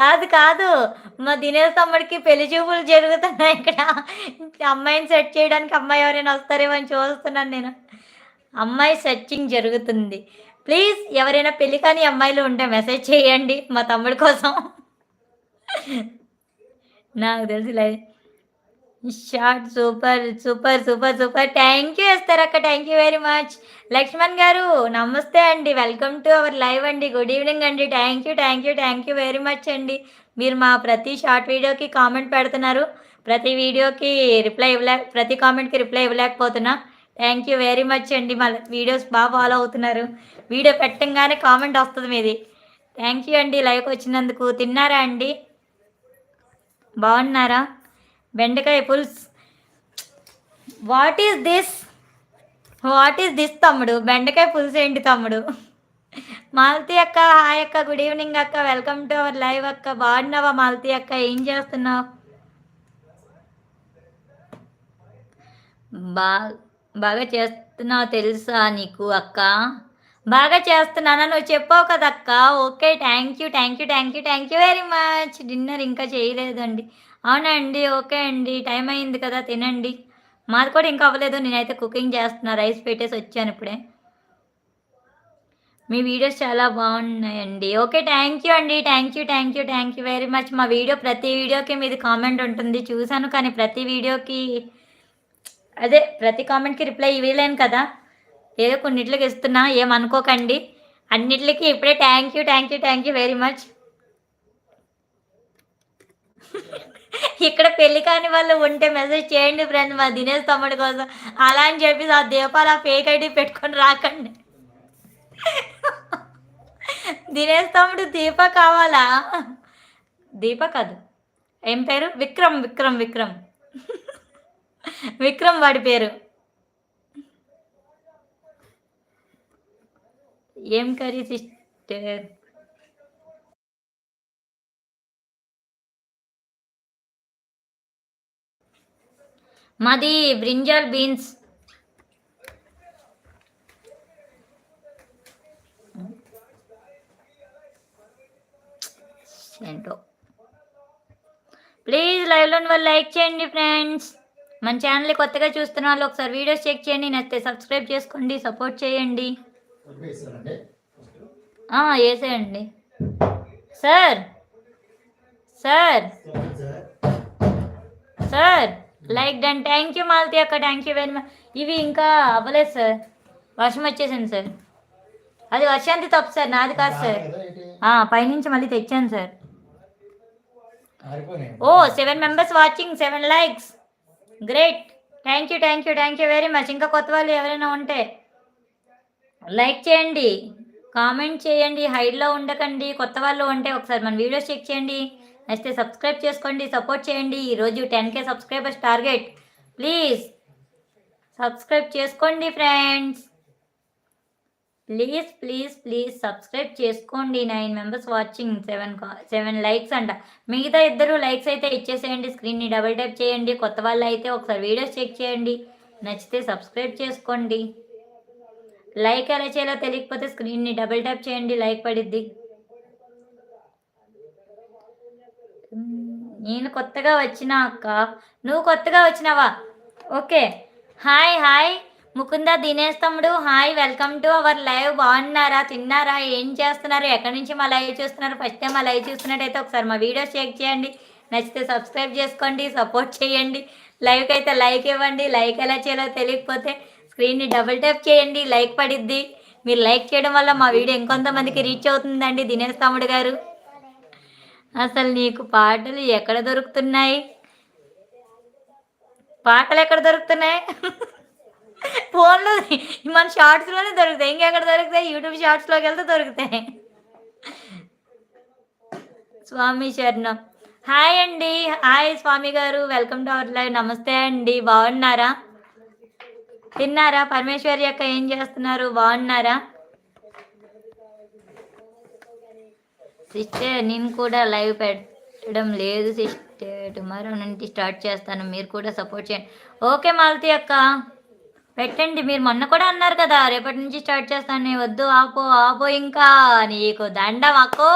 కాదు. కాదు. మా దినేష్ తమ్ముడికి పెళ్లి చూపులు జరుగుతున్నాయి ఇక్కడ. అమ్మాయిని సెట్ చేయడానికి అమ్మాయి ఎవరైనా వస్తారేమో అని చూస్తున్నాను నేను. అమ్మాయి సెర్చింగ్ జరుగుతుంది. ప్లీజ్ ఎవరైనా పెళ్లి కాని అమ్మాయిలు ఉంటే మెసేజ్ చేయండి మా తమ్ముడి కోసం. నాకు తెలుసులే. Short super. Super. Super. Super. Thank you ఎస్తరక్క. Thank you very much. Lakshman గారు నమస్తే అండి. వెల్కమ్ టు అవర్ లైవ్ అండి. గుడ్ ఈవెనింగ్ అండి. Thank you. Thank you. Thank you very much అండి. మీరు మా ప్రతి షార్ట్ వీడియోకి కామెంట్ పెడుతున్నారు. ప్రతి వీడియోకి ప్రతి కామెంట్‌కి రిప్లై ఇవ్వలేకపోతున్నా. థాంక్ యూ వెరీ మచ్ అండి. మా వీడియోస్ ఫాలో అవుతున్నారు. వీడియో పెట్టంగానే కామెంట్ వస్తది మీది. థాంక్ యూ అండి లైవ్‌కొచ్చినందుకు. తిన్నారా అండి? బాగున్నారా? బెండకాయ పులుసు. What is this? What is this తమ్ముడు? బెండకాయ పులుసు ఏంటి తమ్ముడు? మాలతి అక్క హాయ్ అక్క. గుడ్ ఈవినింగ్ అక్క. వెల్కమ్ టు అవర్ లైవ్ అక్క. బాగున్నావా మాలతి అక్క? ఏం చేస్తున్నావు? బా బాగా చేస్తున్నావు తెలుసా నీకు అక్క? బాగా చేస్తున్నానా? నువ్వు చెప్పావు కదక్క. Okay. Thank you. Thank you. Thank you. Thank you very much. Dinner ఇంకా చేయలేదండి. అవునా అండి? ఓకే అండి. టైం అయింది కదా! తినండి. మాది కూడా ఇంకా అవ్వలేదు. నేనైతే కుకింగ్ చేస్తున్నా. రైస్ పెట్టేసి వచ్చాను ఇప్పుడే. మీ వీడియోస్ చాలా బాగున్నాయండి. ఓకే. థ్యాంక్ యూ అండి. Thank you. Thank you. Thank you very much. మా వీడియో ప్రతి వీడియోకి మీది కామెంట్ ఉంటుంది. చూసాను కానీ ప్రతి వీడియోకి ప్రతి కామెంట్‌కి రిప్లై ఇవ్వలేను కదా! ఏదో కొన్నిట్లకి ఇస్తున్నా. ఏమనుకోకండి. అన్నిట్లికి ఇప్పుడే thank you. Thank you. Thank you very much. ఇక్కడ పెళ్లి కాని వాళ్ళు ఉంటే మెసేజ్ చేయండి ఫ్రెండ్స్ మా దినేష్ తమ్ముడి కోసం. అలా అని చెప్పేసి ఆ దీపాల ఫేక్ ఐడీ పెట్టుకొని రాకండి. దినేష్ తమ్ముడు దీప కావాలా? దీప కాదు. ఏం పేరు? విక్రమ్. విక్రమ్. విక్రమ్. విక్రమ్ వాడి పేరు. ఏం కర్రీ సిస్టర్? మాది బ్రింజాల్ బీన్స్. ఏంటో ప్లీజ్ లైవ్‌లోని వాళ్ళు లైక్ చేయండి ఫ్రెండ్స్. మన ఛానల్‌ని కొత్తగా చూస్తున్న వాళ్ళు ఒకసారి వీడియోస్ చెక్ చేయండి. నచ్చితే సబ్స్క్రైబ్ చేసుకోండి. సపోర్ట్ చేయండి. ఏసేయండి. Sir. Sir. Sir. Like done. Thank you Malathi అక్క. Thank you very much. ఇవి ఇంకా అవ్వలేదు సార్. వర్షం వచ్చేసింది సార్. అది వర్షాంతి తప్పు సార్. నాది కాదు సార్. పైనుంచి మళ్ళీ తెచ్చాను sir. Oh 7 members watching 7 likes. Great. Thank you. Thank you. Thank you very much. ఇంకా కొత్త వాళ్ళు ఎవరైనా ఉంటే లైక్ చేయండి. కామెంట్ చేయండి. హైడ్‌లో ఉండకండి. కొత్త వాళ్ళు ఉంటే ఒకసారి మన వీడియోస్ చెక్ చేయండి. నచ్చితే సబ్స్క్రైబ్ చేసుకోండి. సపోర్ట్ చేయండి. ఈరోజు 10K subscribers target. Please subscribe చేసుకోండి friends. Please please please subscribe చేసుకోండి. 9 మెంబర్స్ వాచింగ్ 7 లైక్స్ అంట. మిగతా ఇద్దరు లైక్స్ అయితే ఇచ్చేసేయండి. స్క్రీన్ని డబుల్ ట్యాప్ చేయండి. కొత్త వాళ్ళు అయితే ఒకసారి వీడియోస్ చెక్ చేయండి. నచ్చితే సబ్స్క్రైబ్ చేసుకోండి. లైక్ ఎలా చేయాలో తెలియకపోతే స్క్రీన్ని డబుల్ ట్యాప్ చేయండి. లైక్ పడిద్ది. నేను కొత్తగా వచ్చిన అక్క. నువ్వు కొత్తగా వచ్చినావా? Okay. Hi hi Mukunda Dinesh తమ్ముడు. Hi welcome to our live. బాగున్నారా? తిన్నారా? ఏం చేస్తున్నారు? ఎక్కడి నుంచి మా లైవ్ చూస్తున్నారు? ఫస్ట్ టైం మా లైవ్ చూస్తున్నట్టయితే ఒకసారి మా వీడియోస్ చెక్ చేయండి. నచ్చితే సబ్స్క్రైబ్ చేసుకోండి. సపోర్ట్ చేయండి. లైవ్కి అయితే లైక్ ఇవ్వండి. లైక్ ఎలా చేయాలో తెలియకపోతే స్క్రీన్ని డబుల్ ట్యాప్ చేయండి. లైక్ పడిద్ది. మీరు లైక్ చేయడం వల్ల మా వీడియో ఇంకొంతమందికి రీచ్ అవుతుందండి దినేష్ తమ్ముడు గారు. అసలు నీకు పాటలు ఎక్కడ దొరుకుతున్నాయి? పాటలు ఎక్కడ దొరుకుతున్నాయి? ఫోన్లో మన షార్ట్స్‌లోనే దొరుకుతాయి. ఇంకెక్కడ దొరుకుతాయి? యూట్యూబ్ షార్ట్స్‌లోకి వెళ్తే దొరుకుతాయి. స్వామి శరణం. హాయ్ అండి. హాయ్ స్వామి గారు. Welcome to our live. నమస్తే అండి. బాగున్నారా? తిన్నారా? పరమేశ్వరి అక్క ఏం చేస్తున్నారు? బాగున్నారా? సిస్టర్ నేను కూడా లైవ్ పెట్టడం లేదు సిస్టర్. టుమారో నుండి స్టార్ట్ చేస్తాను. మీరు కూడా సపోర్ట్ చేయండి. ఓకే మాలతి అక్క పెట్టండి. మీరు మొన్న కూడా అన్నారు కదా రేపటి నుంచి స్టార్ట్ చేస్తాను. వద్దు ఆపో ఆపో ఇంకా నీకు దండం అక్కో.